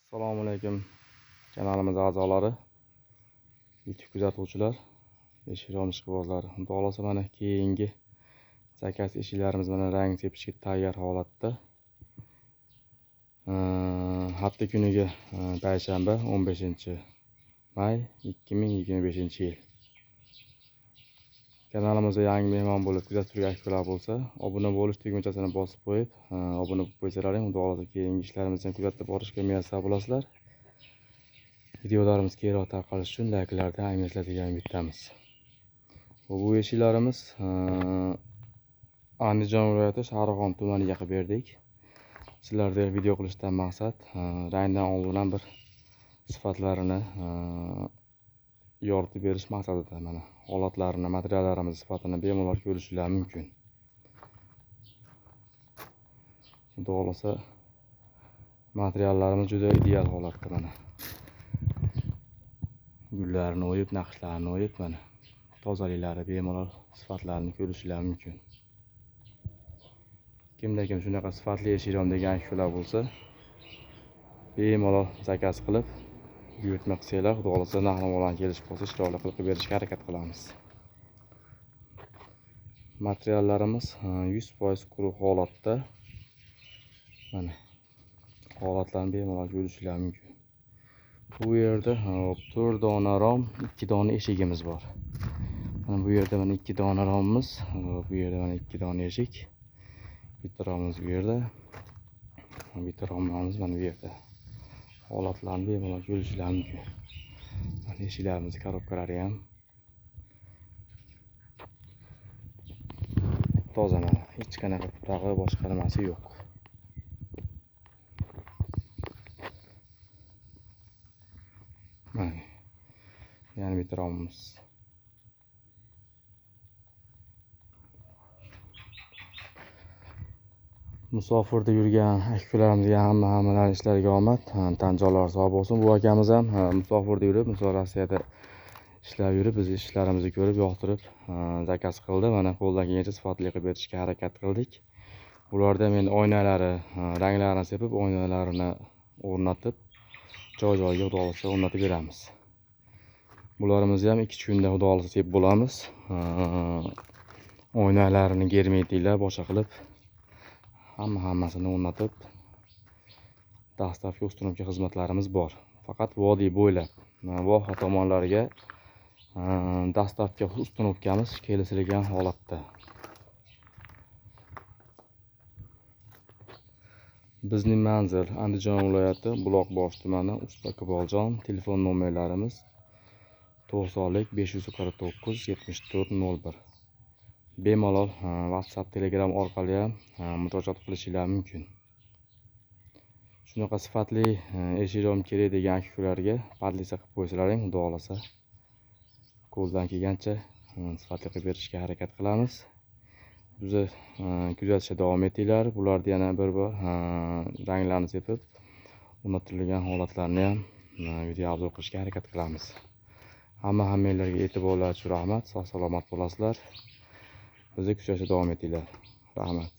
Assalomu alaykum kanalimiz a'zolari, YouTube kuzatuvchilar, eshik-rom ishqibozlari. Xudo xolasa mana keyingi zakaz eshiklarimiz mana rang sepishga tayyor holatda. Hafta kuniga payshanba 15-may 2025-yil. Kanalimizga yangi mehmon bo'lib kuzatib turgan akalar bo'lsa, obuna bo'lish tugmachasini bosib qo'yib, obuna bo'lib qo'ysalaring, xudo xolasa keyingi ishlarimizni kuzatib borishga muyassar bo'lasizlar. Videolarimiz keyinroq tarqalishi uchun layklarni aylantiradigan umidamiz. Bu eshiklarimiz Andijon viloyati Sharg'on tumaniga qilib berdik. Sizlarga video qilishdan maqsad rangdan oldin bir sifatlarini yoritib berish maqsadida mana holatlarini, materiallarimiz sifatini bemalol ko'rishingiz mumkin. Xudo xolasa materiallarimiz juda ideal holatda mana. Gullarni o'yib, naqshlarni o'yib mana tozaliklari bemalol sifatlarini ko'rishingiz mumkin. Kimda kim shunaqa sifatli eshik-rom degan akalar bo'lsa, bemalol zakaz qilib buyurtma qilsanglar, xudo xolasa narx-navodan kelishib qolsa, chiroyli qilib berishga harakat qilamiz. Materiallarimiz 100% quruq holatda. Mana holatlarni bemalol ko'rishingiz mumkin. Bu yerda 4 dona rom, 2 dona eshigimiz bor. Mana bu yerda mana 2 dona romimiz, bu yerda mana 2 dona eshik. Bitta romimiz bu yerda. Bitta romimiz mana bu yerda. Holatlarni bemalol ko'rishingiz mumkin. Mana eshiklarimiz, korobkalari ham toza mana, hech qanaqa putag'i boshqa nimasi yo'q. Mana yana bitta romimiz. Musofirda yurgan akalarimiz hammalari ishlariga omad, tan joylari sog' bo'lsin. Bu akamiz ham musofirda yurib, Rossiyada ishlab yurib, biz ishlarimizni ko'rib, yoqtirib, zakaz qildi. Mana qo'ldan kelgancha sifatli qilib berishga harakat qildik. Ularda men oynalari, ranglarini sepib, oynalarini o'rnatib, joy-joyiga xudo xolasa o'rnatib beramiz. Bularimizni ham 2 kunda xudo xolasa sepib bo'lamiz. Oynalarini germetiklar boshqa qilib hammasini o'rnatib, dastavka ustunovka xizmatlarimiz bor. Faqat vodiy bo'ylab voha tomonlariga dastavka ustunovkamiz keltirilgan holatda. Bizning manzil Andijon viloyati Buloqbosh tumani Usta Iqboljon. Telefon nomerlarimiz 90 549 74 01. Bemalol WhatsApp, Telegram orqali ham murojaat qilishingiz mumkin. Shunaqa sifatli eshik-rom kerak degan akalarga podlisa qilib qo'ysalaring, xudo xolasa qo'ldan kelgancha sifatli qilib berishga harakat qilamiz. Bizni kuzatishda davom etinglar. Bularni yana bir bor ranglarni sepib, o'rnatilgan holatlarni ham video obzor qilishga harakat qilamiz. Hammalarga e'tiborlar uchun rahmat. Sog' salomat bo'lasizlar. Bizni kuzatishda davom etinglar. Rahmat.